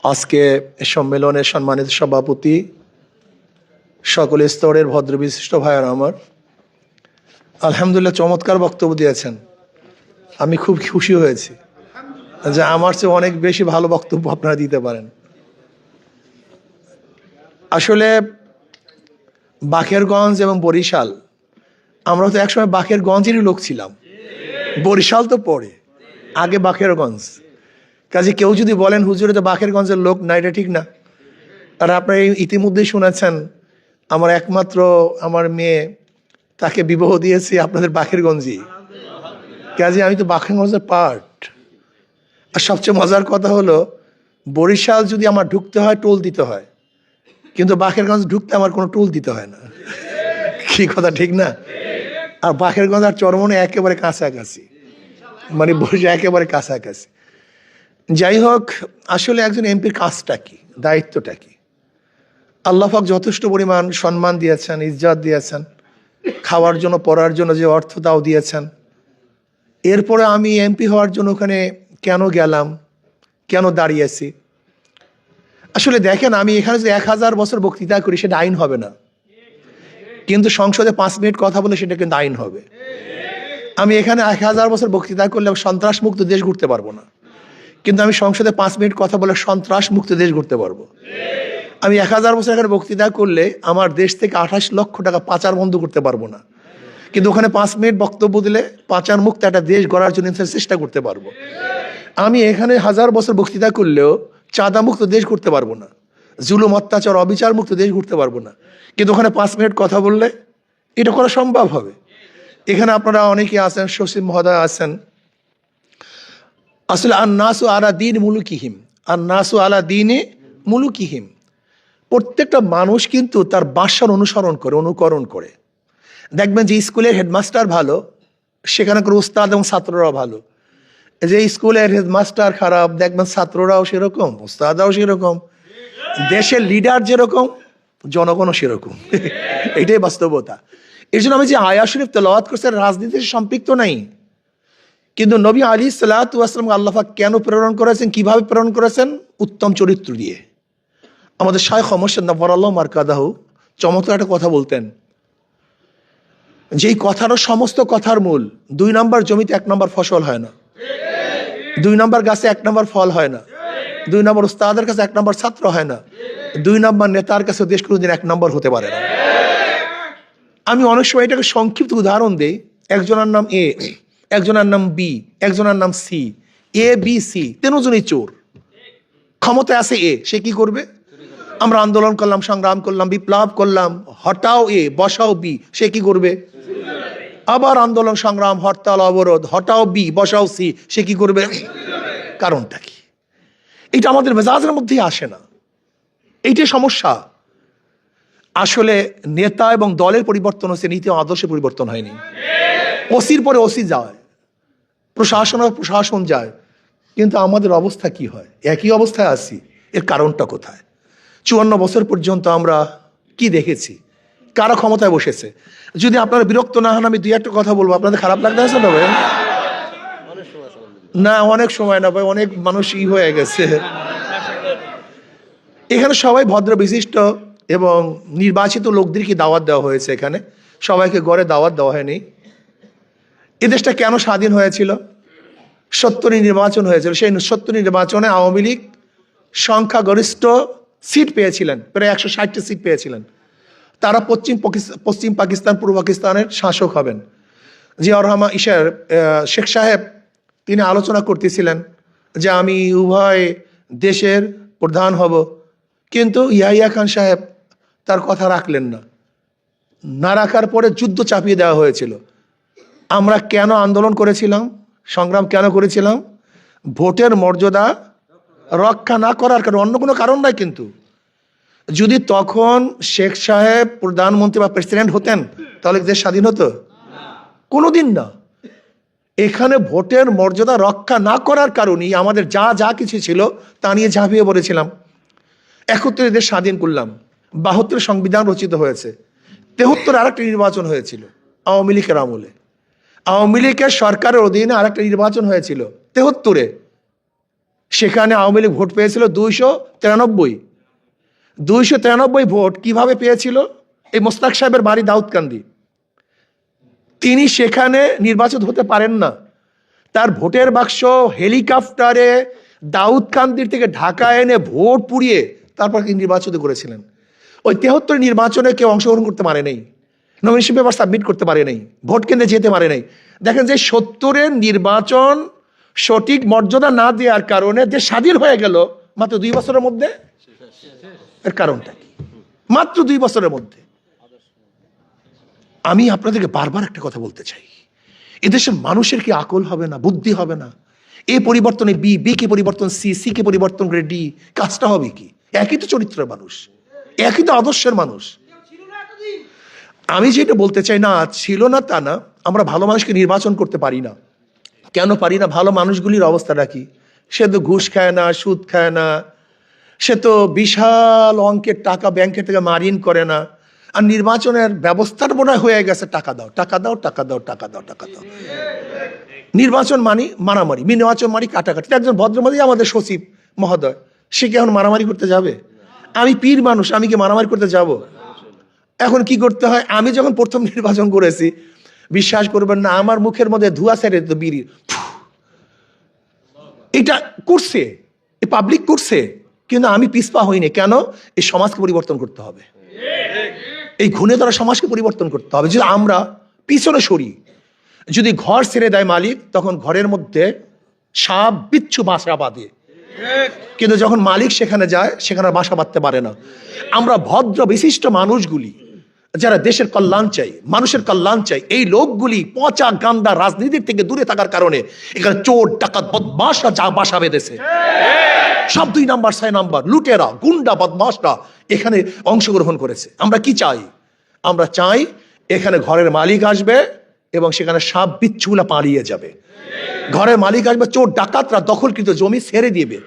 আজকে সম্মেলনের সম্মানিত সভাপতি, সকল স্তরের ভদ্রবিশিষ্ট ভাইয়েরা আমার, আলহামদুলিল্লাহ চমৎকার বক্তব্য দিয়েছেন। আমি খুব খুশি হয়েছি যে আমার চেয়ে অনেক বেশি ভালো বক্তব্য আপনারা দিতে পারেন। আসলে বাকেরগঞ্জ এবং বরিশাল, আমরা তো একসময় বাকেরগঞ্জেরই লোক ছিলাম, বরিশাল তো পরে, আগে বাকেরগঞ্জ। কাজে কেউ যদি বলেন হুজুরে তো বাকেরগঞ্জের লোক না, এটা ঠিক না। আর আপনারা ইতিমধ্যেই শুনেছেন আমার একমাত্র আমার মেয়ে, তাকে বিবাহ দিয়েছি আপনাদের বাকেরগঞ্জে। কাজে আমি তো বাকেরগঞ্জের পার্ট। আর সবচেয়ে মজার কথা হলো, বরিশাল যদি আমার ঢুকতে হয় টোল দিতে হয়, কিন্তু বাকেরগঞ্জ ঢুকতে আমার কোনো টোল দিতে হয় না। কি কথা ঠিক না? আর বাকেরগঞ্জ আর চরমনে একেবারে কাছাকাছি, মানে বরিশাল একেবারে কাছাকাছি। যাই হোক, আসলে একজন এমপির কাজটা কি, দায়িত্বটা কি? আল্লাহ পাক যথেষ্ট পরিমাণ সম্মান দিয়েছেন, ইজ্জত দিয়েছেন, খাওয়ার জন্য পড়ার জন্য যে অর্থ তাও দিয়েছেন। এরপরে আমি এমপি হওয়ার জন্য ওখানে কেন গেলাম, কেন দাঁড়িয়েছি? আসলে দেখেন, আমি এখানে যদি 1000 বছর বক্তৃতা করি সেটা আইন হবে না, কিন্তু সংসদে 5 মিনিট কথা বলে সেটা কিন্তু আইন হবে। আমি এখানে 1000 বছর বক্তৃতা করলে সন্ত্রাস মুক্ত দেশ ঘুরতে পারবো না, কিন্তু আমি সংসদে 5 মিনিট কথা বলে সন্ত্রাস মুক্ত দেশ ঘুরতে পারবো। আমি 1000 বছর এখানে বক্তৃতা করলে আমার দেশ থেকে 28 লক্ষ টাকা পাচার বন্ধ করতে পারবো না, কিন্তু ওখানে 5 মিনিট বক্তব্য দিলে পাচার মুক্ত একটা দেশ গড়ার জন্য চেষ্টা করতে পারবো। আমি এখানে 1000 বছর বক্তৃতা করলেও চাঁদা মুক্ত দেশ ঘুরতে পারবো না, জুলুম অত্যাচার অবিচার মুক্ত দেশ ঘুরতে পারবো না, কিন্তু ওখানে 5 মিনিট কথা বললে এটা করা সম্ভব হবে। এখানে আপনারা অনেকে আছেন, সচিব মহোদয় আছেন। আসলে আন্নাসু আলা দিন মুলুকিহিম, আন্নাসু আলা দিনে মুলুকিহিম। প্রত্যেকটা মানুষ কিন্তু তার বাসার অনুসরণ করে, অনুকরণ করে। দেখবেন যে স্কুলের হেডমাস্টার ভালো, সেখানকার উস্তাদ এবং ছাত্ররাও ভালো। যে স্কুলের হেডমাস্টার খারাপ, দেখবেন ছাত্ররাও সেরকম, উস্তাদরাও সেরকম। দেশের লিডার যেরকম, জনগণও সেরকম। এটাই বাস্তবতা। এই জন্য আমি যে আয়াত শরীফ তেলাওয়াত করছি, রাজনীতির সম্পৃক্ত নাই, কিন্তু নবী আলাইহিস সালাম আল্লাহ পাক কেন প্রেরণ করেছেন, কিভাবে প্রেরণ করেছেন? উত্তম চরিত্র দিয়ে। আমাদের শায়খ মোর্শেদ নওয়ারাল্লাহু মারকাদাহু চমৎকার একটা কথা বলতেন, যেই কথারও সমস্ত কথার মূল, 2 নম্বর জমিতে 1 নম্বর ফসল হয় না, 2 নম্বর গাছে 1 নম্বর ফল হয় না, 2 নম্বর উস্তাদের কাছে 1 নম্বর ছাত্র হয় না, 2 নম্বর নেতার কাছে দেশ কোনোদিন 1 নম্বর হতে পারে না। আমি অনেক সময় এটাকে সংক্ষিপ্ত উদাহরণ দিই। একজনের নাম এ, একজনের নাম বি, একজনের নাম সি। এ বি সি 3 জনই চোর। ক্ষমতায় আছে এ, সে কি করবে? আমরা আন্দোলন করলাম, সংগ্রাম করলাম, বিপ্লব করলাম, হটাও এ বসাও বি, সে কি করবে? আবার আন্দোলন সংগ্রাম, হরতাল অবরোধ, হটাও বি বসাও সি, সে কি করবে? কারণটা কি? এটা আমাদের মেজাজের মধ্যেই আসে না, এইটাই সমস্যা। আসলে নেতা এবং দলের পরিবর্তন হচ্ছে, নীতি ও আদর্শের পরিবর্তন হয়নি। ওসির পরে ওসি যায়, প্রশাসন প্রশাসন যায়, কিন্তু আমাদের অবস্থা কি হয়? একই অবস্থায় আছি। এর কারণটা কোথায়? 54 বছর পর্যন্ত আমরা কি দেখেছি? কারা ক্ষমতায় বসেছে? যদি আপনারা বিরক্ত না হন, আমি 2-1 কথা বলবো। আপনাদের খারাপ লাগতে আছে না ভাই? না, অনেক সময় না ভাই, অনেক মানুষ হয়ে গেছে এখানে। সবাই ভদ্র বিশিষ্ট এবং নির্বাচিত লোকদেরকে দাওয়াত দেওয়া হয়েছে এখানে, সবাইকে গড়ে দাওয়াত দেওয়া হয়নি। এ দেশটা কেন স্বাধীন হয়েছিল? 70 নির্বাচন হয়েছিল। সেই 70 নির্বাচনে আওয়ামী লীগ সংখ্যাগরিষ্ঠ সিট পেয়েছিলেন, প্রায় 160টা সিট পেয়েছিলেন। তারা পশ্চিম পাকিস্তান, পূর্ব পাকিস্তানের শাসক হবেন। জিয়াউর রহমান শেখ সাহেব তিনি আলোচনা করতেছিলেন যে আমি উভয় দেশের প্রধান হব, কিন্তু ইয়াহিয়া খান সাহেব তার কথা রাখলেন না। না রাখার পরে যুদ্ধ চাপিয়ে দেওয়া হয়েছিল। আমরা কেন আন্দোলন করেছিলাম, সংগ্রাম কেন করেছিলাম? ভোটের মর্যাদা রক্ষা না করার কারণ, অন্য কোনো কারণ নাই। কিন্তু যদি তখন শেখ সাহেব প্রধানমন্ত্রী বা প্রেসিডেন্ট হতেন, তাহলে দেশ স্বাধীন হতো? কোনোদিন না। এখানে ভোটের মর্যাদা রক্ষা না করার কারণেই আমাদের যা যা কিছু ছিল তা নিয়ে ঝাঁপিয়ে পড়েছিলাম। 71 দেশ স্বাধীন করলাম, 72 সংবিধান রচিত হয়েছে, 73 আরেকটা নির্বাচন হয়েছিল আওয়ামী লীগের আমলে। আওয়ামী লীগের সরকারের অধীনে আরেকটা নির্বাচন হয়েছিল 73-এ। সেখানে আওয়ামী লীগ ভোট পেয়েছিল 293 ভোট। কিভাবে পেয়েছিল? এই মোস্তাক সাহেবের বাড়ি দাউদকান্দি, তিনি সেখানে নির্বাচিত হতে পারেন না। তার ভোটের বাক্স হেলিকপ্টারে দাউদকান্দির থেকে ঢাকা এনে ভোট পুড়িয়ে তারপর নির্বাচিত করেছিলেন। ওই 73 নির্বাচনে কেউ অংশগ্রহণ করতে পারে নাই, নমিনেশন পেপার সাবমিট করতে পারে নাই, ভোট কেন্দ্রে যেতে পারে নাই। দেখেন যে 70-এর নির্বাচন সঠিক মর্যাদা না দেওয়ার কারণে যে স্বাধীন হয়ে গেল মাত্র 2 বছরের মধ্যে। এর কারণটা কি? মাত্র 2 বছরের মধ্যে। আমি আপনাদেরকে বারবার একটা কথা বলতে চাই, এদেশের মানুষের কি আকল হবে না, বুদ্ধি হবে না? এ পরিবর্তনে বি, বি কে পরিবর্তন সি, সি কে পরিবর্তন করে ডি, কাজটা হবে কি? একই তো চরিত্রের মানুষ, একই তো আদর্শের মানুষ। আমি যেটা বলতে চাই, না ছিল না তা না, আমরা ভালো মানুষকে নির্বাচন করতে পারি না। কেন পারি না? ভালো মানুষগুলির অবস্থাটা কি? সে তো ঘুষ খায় না, সুদ খায় না, সে তো বিশাল অঙ্কের টাকা ব্যাংকের থেকে মারিন করে না। আর নির্বাচনের ব্যবস্থার মনে হয়ে গেছে টাকা দাও, টাকা দাও, টাকা দাও, টাকা দাও, টাকা দাও। নির্বাচন মানি মারামারি, নির্বাচন মানি কাটাকাটি। একজন ভদ্রমহিলা আমাদের সচিব মহোদয়, সে কি এখন মারামারি করতে যাবে? আমি পীর মানুষ, আমি কি মারামারি করতে যাব? এখন কি করতে হয়? আমি যখন প্রথম নির্বাচন করেছি, বিশ্বাস করবেন না, আমার মুখের মধ্যে ধোঁয়া ছেড়ে দিত বিড়ি। এটা করছে, পাবলিক করছে, কিন্তু আমি পিছপা হইনি। কেন? এই সমাজকে পরিবর্তন করতে হবে, এই ঘুণে ধরা সমাজকে পরিবর্তন করতে হবে। যদি আমরা পিছনে সরি, যদি ঘর ছেড়ে দেয় মালিক, তখন ঘরের মধ্যে সাপ বিচ্ছু বাসা বাঁধে, কিন্তু যখন মালিক সেখানে যায়, সেখানে বাসা বাঁধতে পারে না। আমরা ভদ্র বিশিষ্ট মানুষগুলি যারা দেশের কল্যাণ চাই, মানুষের কল্যাণ চাই, এই লোকগুলি পচা গান্দা রাজনীতির থেকে দূরে থাকার কারণে এখানে চোর ডাকাত বদমাশরা যা বাসা বেঁধেছে, সব 2 নাম্বার 6 নাম্বার লুটেরা গুন্ডা বদমাশরা এখানে অংশগ্রহণ করেছে। আমরা কি চাই? আমরা চাই এখানে ঘরের মালিক আসবে এবং সেখানে সাপ বিচ্ছুগুলা পালিয়ে যাবে। ঘরের মালিক আসবে, চোর ডাকাতরা দখলকৃত জমি ছেড়ে দিবে।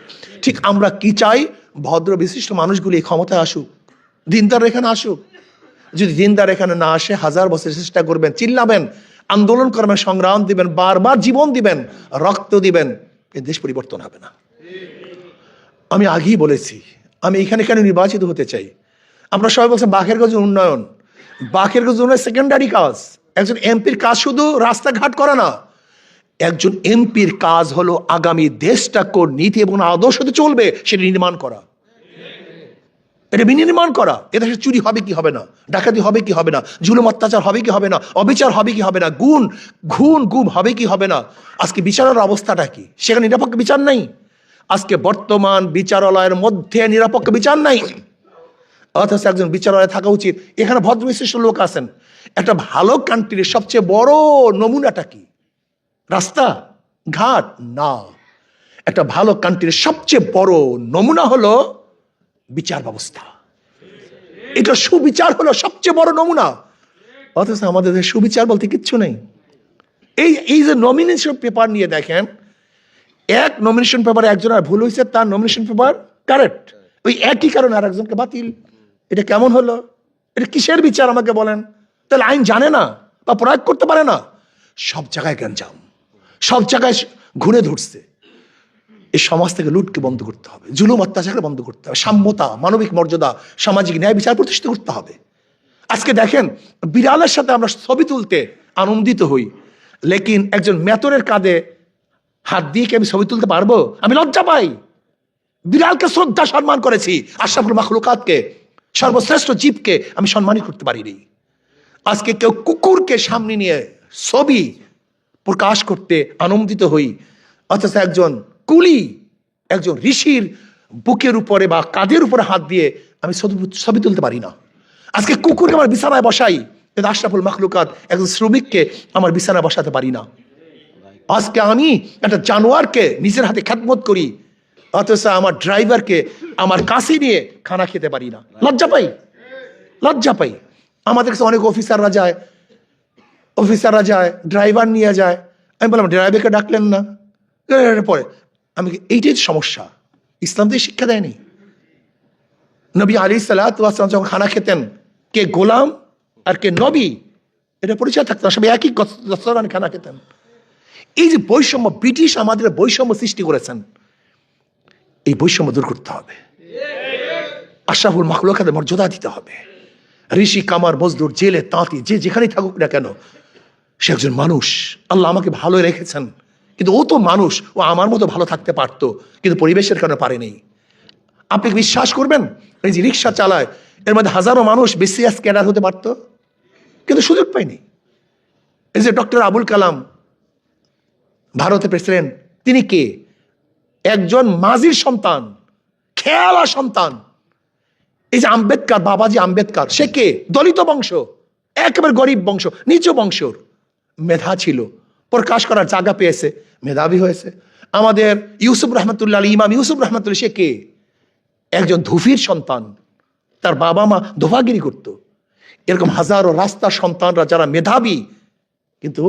ঠিক আমরা কি চাই? ভদ্র বিশিষ্ট মানুষগুলি ক্ষমতায় আসুক, দিনদার এখানে আসুক। যদি দিনদার এখানে না আসে, 1000 বছর চেষ্টা করবেন, চিল্লাবেন, আন্দোলন করবেন, সংগ্রাম দিবেন, বারবার জীবন দিবেন, রক্ত দিবেন, এ দেশ পরিবর্তন হবে না। আমি আগেই বলেছি, আমি এখানে কেন নির্বাচিত হতে চাই। আমরা সবাই বলছেন বাকেরগঞ্জ উন্নয়ন, বাকেরগঞ্জ উন্নয়ন সেকেন্ডারি কাজ। একজন এমপির কাজ শুধু রাস্তাঘাট করা না, একজন এমপির কাজ হলো আগামী দেশটা কোন নীতি এবং আদর্শতে চলবে সেটা নির্মাণ করা, এটা বিনির্মাণ করা। এদেশে চুরি হবে কি হবে না, ডাকাতি হবে কি হবে না, জুলুম অত্যাচার হবে কি হবে না, অবিচার হবে কি হবে না, গুম হবে কি হবে না। আজকে বিচারের অবস্থাটা কি? সেখানে নিরপেক্ষ বিচার নাই। আজকে বর্তমান বিচারালয়ের মধ্যে নিরপেক্ষ বিচার নাই, অথচ একজন বিচারালয়ে থাকা উচিত। এখানে ভদ্র বিশিষ্ট লোক আছেন। একটা ভালো কান্ট্রির সবচেয়ে বড় নমুনাটা কি? রাস্তা ঘাট না, একটা ভালো কান্ট্রির সবচেয়ে বড় নমুনা হলো বিচার ব্যবস্থা। এটা সুবিচার হলো সবচেয়ে বড় নমুনা। অথচ আমাদের সুবিচার বলতে কিচ্ছু নেই। এই যে নমিনেশন পেপার নিয়ে দেখেন, এক নমিনেশন পেপারে একজনের ভুল হয়েছে, তার নমিনেশন পেপার কারেক্ট, ওই একই কারণে আর একজনকে বাতিল। এটা কেমন হলো? এটা কিসের বিচার আমাকে বলেন? তাহলে আইন জানে না বা প্রয়োগ করতে পারে না। সব জায়গায় গ্যাঞ্জাম, সব জায়গায় ঘুরে ধরছে। এই সমাজ থেকে লুটকে বন্ধ করতে হবে, জুলুম অত্যাচারকে বন্ধ করতে হবে, সাম্যতা, মানবিক মর্যাদা, সামাজিক ন্যায় বিচার প্রতিষ্ঠিত করতে হবে। আজকে দেখেন, বিড়ালের সাথে আমরা ছবি তুলতে আনন্দিত হই, লেকিন একজন মেতরের কাঁধে হাত দিয়ে কি আমি ছবি তুলতে পারবো? আমি লজ্জা পাই। বিড়ালকে শ্রদ্ধা সম্মান করেছি, আশরাফুল মাখলুকাতকে, সর্বশ্রেষ্ঠ জীবকে আমি সম্মানই করতে পারিনি। আজকে কেউ কুকুরকে সামনে নিয়ে ছবি প্রকাশ করতে আনন্দিত হই, অথচ একজন কুলি, একজন ঋষির বুকের উপরে বা কাঁধের উপরে হাত দিয়ে আমি ছবি তুলতে পারি না। আজকে কুকুরকে আমার বিছানায় বসাই, কিন্তু আশরাফুল মাখলুকাত একজন শ্রমিককে আমার বিছানায় বসাতে পারি না। আজকে আমি একটা জানোয়ারকে নিজের হাতে খেদমত করি, অথচ আমার ড্রাইভারকে আমার কাছে নিয়ে খানা খেতে পারি না। লজ্জা পাই, লজ্জা পাই। আমাদের কাছে অনেক অফিসাররা যায়, ড্রাইভার নিয়ে যায়। আমি বললাম, ড্রাইভারকে ডাকলেন না? পরে আমি, এইটাই সমস্যা। ইসলাম তো শিক্ষা দেয়নি। নবী আলাইহিস সালাম যখন খানা খেতেন, কে গোলাম আর কে নবী এটা পরিচয় থাকতো না, সবাই একই খানা খেতেন। এই যে বৈষম্য, ব্রিটিশ আমাদের বৈষম্য সৃষ্টি করেছেন। এই বৈষম্য দূর করতে হবে। আশরাফুল মাখলুকাতের মর্যাদা দিতে হবে। ঋষি, কামার, মজদুর, জেলে, তাঁতি, যে যেখানেই থাকুক না কেন, সে একজন মানুষ। আল্লাহ আমাকে ভালো রেখেছেন, কিন্তু ও তো মানুষ, ও আমার মতো ভালো থাকতে পারতো, কিন্তু পরিবেশের কারণে পারেনি। আপনি বিশ্বাস করবেন, এই যে রিক্সা চালায়, এর মধ্যে হাজারো মানুষ বিসিএস ক্যাডার হতে পারতো, কিন্তু সুযোগ পায়নি। এই যে ডক্টর আবুল কালাম, ভারতের প্রেসিডেন্ট, তিনি কে? একজন মাঝির সন্তান, খেয়ালা সন্তান। এই যে আম্বেদকর, বাবাজি আম্বেদকর, সে কে? দলিত বংশ, একেবারে গরিব বংশ, নিচু বংশর। মেধা ছিল, প্রকাশ করার জায়গা পেয়েছে, মেধাবী হয়েছে। আমাদের ইউসুফ রহমতুল্লাহ, ইমাম ইউসুফ রহমতুল্লাহ, সে কে? একজন ধুফির সন্তান, তার বাবা মা ধোফাগিরি করত। এরকম হাজারো রাস্তার সন্তানরা যারা মেধাবী, কিন্তু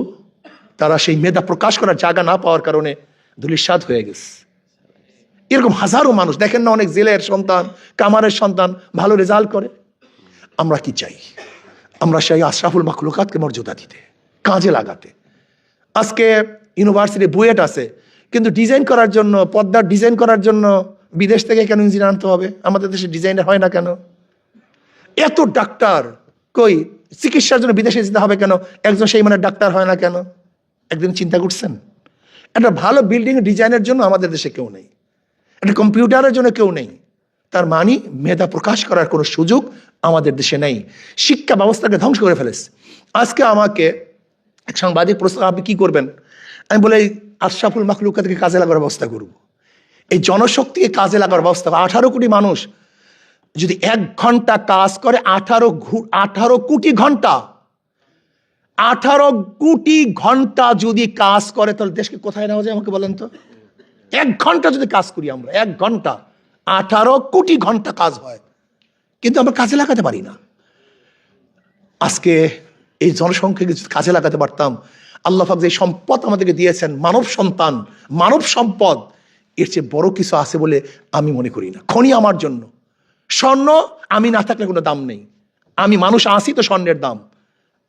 তারা সেই মেধা প্রকাশ করার জায়গা না পাওয়ার কারণে ধূলিসাৎ হয়ে গেছে। এরকম হাজারো মানুষ দেখেন না, অনেক জেলের সন্তান, কামারের সন্তান ভালো রেজাল্ট করে। আমরা কি চাই? আমরা চাই আশরাফুল মাখলুকাতকে মর্যাদা দিতে, কাজে লাগাতে। আজকে ইউনিভার্সিটি বুয়েট আছে, কিন্তু ডিজাইন করার জন্য, পর্দার ডিজাইন করার জন্য বিদেশ থেকে কেন ইঞ্জিনিয়ার আনতে হবে? আমাদের দেশে ডিজাইনার হয় না কেন? এত ডাক্তার কই, চিকিৎসার জন্য বিদেশে যেতে হবে কেন? একজন সেই মানে ডাক্তার হয় না কেন? একদিন চিন্তা করছেন? একটা ভালো বিল্ডিং ডিজাইনের জন্য আমাদের দেশে কেউ নেই, একটা কম্পিউটারের জন্য কেউ নেই। তার মানে মেধা প্রকাশ করার কোনো সুযোগ আমাদের দেশে নেই। শিক্ষা ব্যবস্থাকে ধ্বংস করে ফেলেছে। আজকে আমাকে এক সাংবাদিক প্রশ্ন, আপনি কি করবেন? আমি বলে আশরাফুল মাখলুকাতকে কাজে লাগার ব্যবস্থা করব। এই জনশক্তিকে কাজে লাগার ব্যবস্থা। 18 কোটি মানুষ যদি 1 ঘন্টা কাজ করে, 18 কোটি ঘন্টা, 18 কোটি ঘন্টা যদি কাজ করে, তাহলে দেশকে কোথায় নেওয়া যায় আমাকে বলেন তো? 1 ঘন্টা যদি কাজ করি আমরা, 1 ঘন্টা 18 কোটি ঘন্টা কাজ হয়, কিন্তু আমরা কাজে লাগাতে পারি না। আজকে এই জনসংখ্যাকে যদি কাজে লাগাতে পারতাম, আল্লাহ পাক যে সম্পদ আমাদেরকে দিয়েছেন, মানব সন্তান, মানব সম্পদ, এর চেয়ে বড় কিছু আছে বলে আমি মনে করি না। খনি আমার জন্য, স্বর্ণ আমি না থাকলে কোনো দাম নেই। আমি মানুষ আসি তো স্বর্ণের দাম,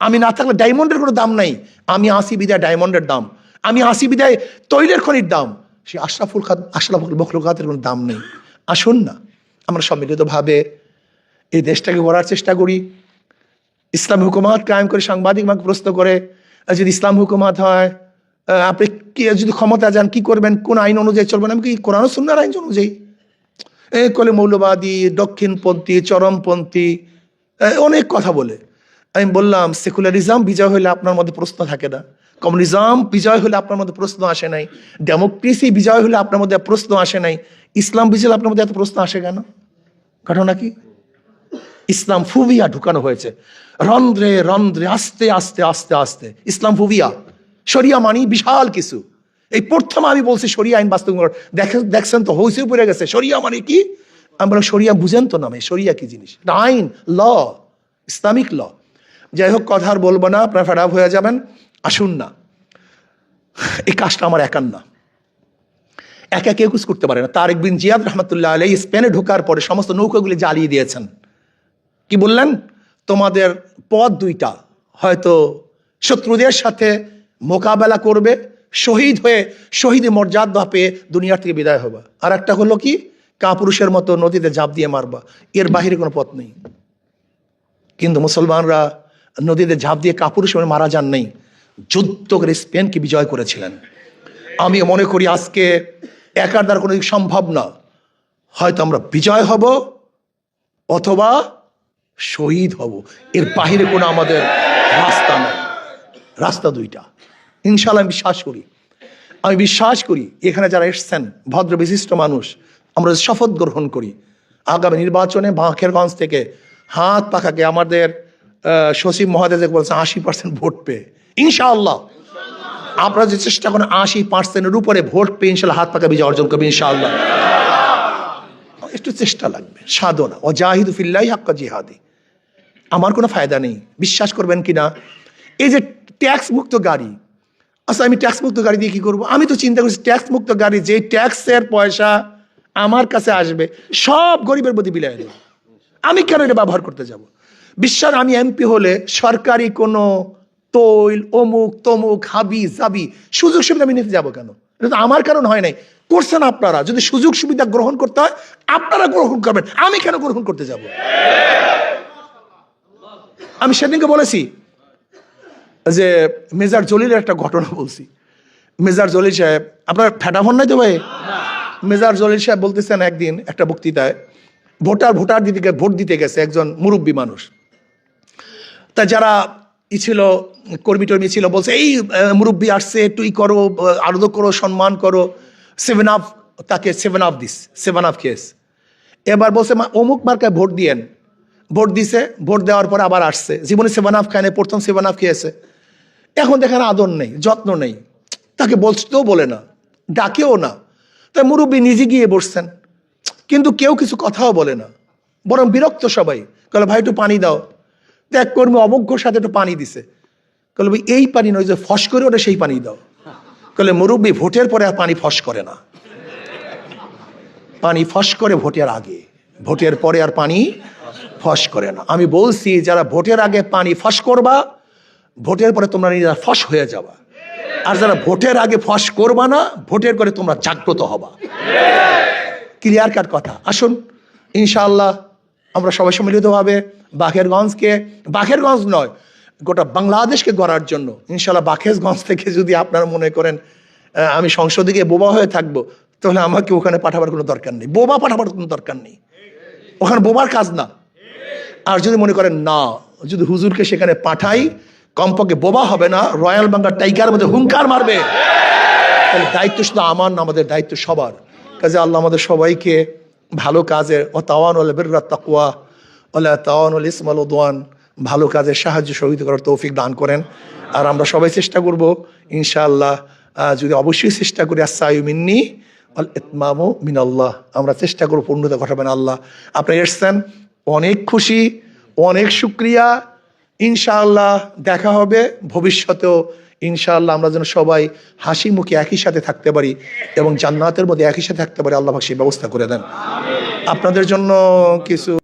আমি না থাকলে ডায়মন্ডের কোনো দাম নাই। আমি আসি বিদায় ডায়মন্ডের দাম, আমি আসি বিদায় তৈলের খনির দাম। সে আশরাফুল মাখলুকাতের কোনো দাম নেই। আসুন না আমরা সম্মিলিতভাবে এই দেশটাকে গড়ার চেষ্টা করি। ইসলাম হুকুমাত কায়েম করে, সাংবাদিক আমাকে প্রশ্ন করে, যদি ইসলাম হুকুমাত হয়, আপনি কি যদি ক্ষমতা যান কি করবেন, কোন আইন অনুযায়ী চলবেন? আমি কি কোরআন ও সুন্নাহর আইন অনুযায়ী? কলে মৌলবাদী, দক্ষিণপন্থী, চরমপন্থী অনেক কথা বলে। আমি বললাম, সেকুলারিজম বিজয় হলে আপনার মধ্যে প্রশ্ন থাকে না, কমিউনিজম বিজয় হলে আপনার মধ্যে প্রশ্ন আসে নাই, ডেমোক্রেসি বিজয় হলে আপনার মধ্যে প্রশ্ন আসে নাই, ইসলাম বিজয় আপনার মধ্যে এত প্রশ্ন আসে কেন? ঘটনা কি? ইসলাম ফুবিয়া ঢুকানো হয়েছে রন্ধ্রে রন্ধ্রে, আস্তে আস্তে আস্তে আস্তে। ইসলাম ফুবিয়া, শরিয়া মানি বিশাল কিছু। এই প্রথম আমি বলছি শরিয়া আইন বাস্তবায়ন, দেখছেন তো হইসে পড়ে গেছে। শরিয়া মানে কি? আমরা শরিয়া বুঝেন তো নামে, শরিয়া কি জিনিস? আইন, ল, ইসলামিক ল। যাই হোক, কথা আর বলবো না, আপনারা ফেড আপ হয়ে যাবেন। আসুন না, এই কাজটা আমার একার না, একা কেউ কিছু করতে পারে না। তারেক বিন জিয়াদ রহমতুল্লাহ আলাইহি স্পেনে ঢোকার পরে সমস্ত নৌকাগুলি জ্বালিয়ে দিয়েছেন। কি বললেন? তোমাদের পথ দুইটা, হয়তো শত্রুদের সাথে মোকাবেলা করবে, শহীদ হয়ে শহীদ মর্যাদা পেয়ে দুনিয়ার থেকে বিদায় হবা, আর একটা হলো কি, কাপুরুষের মতো নদীতে ঝাঁপ দিয়ে মারবা। এর বাহিরে কোনো পথ নেই। কিন্তু মুসলমানরা নদীতে ঝাঁপ দিয়ে কাপুরুষ মারা যান নেই, যুদ্ধ করে স্পেনকে বিজয় করেছিলেন। আমি মনে করি আজকে একার দ্বারা কোনো সম্ভব না। হয়তো আমরা বিজয় হব অথবা শহীদ হব, এর বাহিরে কোনো আমাদের রাস্তা নাই। রাস্তা দুইটা, ইনশাআল্লাহ আমি বিশ্বাস করি। আমি বিশ্বাস করি এখানে যারা এসছেন ভদ্র বিশিষ্ট মানুষ, আমরা শপথ গ্রহণ করি আগামী নির্বাচনে বাঁকেরগঞ্জ থেকে হাত পাখাকে আমাদের সচিব মহোদয় বলছে 80% ভোট পেয়ে, ইনশাআল্লাহ আপনারা যে চেষ্টা করেন 80%-এর উপরে ভোট পেয়ে ইনশাআল্লাহ হাত পাকা বিজয় অর্জন করবে ইনশাআল্লাহ। একটু চেষ্টা লাগবে, সাধনা, ও জাহিদু ফিল্লাহি হাক্কা জিহাদি। আমার কোনো ফায়দা নেই, বিশ্বাস করবেন কিনা। এই যে ট্যাক্স মুক্ত গাড়ি, আচ্ছা আমি ট্যাক্স মুক্ত গাড়ি দিয়ে কি করবো? আমি তো চিন্তা করছি ট্যাক্স মুক্ত গাড়ি, যে ট্যাক্সের পয়সা আমার কাছে আসবে সব গরিবের প্রতি বিলিয়ে দেব। আমি কেন এটা ব্যবহার করতে যাব? বিশ্বাস, আমি এমপি হলে সরকারি কোনো তৈল, অমুক তমুক, হাবি জাবি সুযোগ সুবিধা আমি নিতে যাবো কেন? এটা তো আমার কারণ হয় নাই, করছেন আপনারা। যদি সুযোগ সুবিধা গ্রহণ করতে হয় আপনারা গ্রহণ করবেন, আমি কেন গ্রহণ করতে যাব? আমি সেদিনকে বলেছি যে মেজর জলিলের একটা ঘটনা বলছি। মেজর জলিল সাহেব, আপনার ফ্যাটাফোন নাই তো ভাই? মেজর জলিল সাহেব বলতেছেন একদিন একটা বক্তৃতায়, ভোটার দিদিকে ভোট দিতে গেছে একজন মুরব্বী মানুষ। তা যারা ছিল কর্মী টর্মী ছিল, বলছে এই মুরব্বী আসছে, একটু করো, আনন্দ করো, সম্মান করো। 7 আপ, তাকে 7 আপ দিস, 7 আপ খেয়েছে। এবার বলছে অমুক মার্কায় ভোট দিয়েন। ভোট দিছে, ভোট দেওয়ার পরে আবার আসছে, জীবনে 7 আপ খায় না, প্রথম 7 আপ খেয়েছে। এখন দেখেন আদর নেই, যত্ন নেই, তাকে বলতেও বলে না, ডাকেও না। তাই মুরব্বী নিজে গিয়ে বসছেন, কিন্তু কেউ কিছু কথাও বলে না, বরং বিরক্ত সবাই। বলে ভাই একটু পানি দাও। তো এক কর্মী অবজ্ঞর সাথে একটু পানি দিছে। বলে ভাই এই পানি নয়, যে ফস করে ওটা সেই পানি দাও। বলে মুরব্বী ভোটের পরে আর পানি ফস করে না, পানি ফস করে ভোটের আগে, ভোটের পরে আর পানি ফস করে না। আমি বলছি যারা ভোটের আগে পানি ফস করবা, ভোটের পরে তোমরা নিজেরা ফস হয়ে যাবা। আর যারা ভোটের আগে ফস করবা না, ভোটের পরে তোমরা জাগ্রত হবা। ক্লিয়ার কাট কথা। আসুন ইনশাআল্লাহ আমরা সবাই সম্মিলিতভাবে বাকেরগঞ্জ নয়, গোটা বাংলাদেশকে গড়ার জন্য ইনশাআল্লাহ বাকেরগঞ্জ থেকে যদি আপনারা মনে করেন আমি সংসদে গিয়ে বোবা হয়ে থাকবো, তাহলে আমাকে ওখানে পাঠাবার কোনো দরকার নেই, বোবা পাঠাবার কোনো দরকার নেই, ওখানে বোবার কাজ না। আর যদি মনে করেন না, যদি হুজুরকে সেখানে পাঠাই, কমপক্ষে বোবা হবে না, রয়্যাল বেঙ্গল টাইগার মধ্যে হুঙ্কার মারবে, তাহলে দায়িত্ব শুধু আমার না, আমাদের দায়িত্ব সবার। কাজে আল্লাহ আমাদের সবাইকে ভালো কাজের তাওয়ানুল বিররি ওয়াত তাকওয়া ওয়ালা তাওয়ানুল ইসমি ওয়াল উদওয়ান, ভালো কাজের সাহায্য সহযোগিতা করার তৌফিক দান করেন। আর আমরা সবাই চেষ্টা করব ইনশাআল্লাহ, যদি অবশ্যই চেষ্টা করি, আস-সায়ু মিন্নি ওয়াল ইতমামু মিনাল্লাহ, আমরা চেষ্টা করব পূর্ণতা ঘটাবেন আল্লাহ। আপনি এসছেন, অনেক খুশি, অনেক শুকরিয়া। ইনশাআল্লাহ দেখা হবে ভবিষ্যতেও। ইনশাআল্লাহ আমরা যেন সবাই হাসি মুখে একই সাথে থাকতে পারি এবং জান্নাতের মধ্যে একই সাথে থাকতে পারি, আল্লাহ পাক সেই ব্যবস্থা করে দেন। আপনাদের জন্য কিছু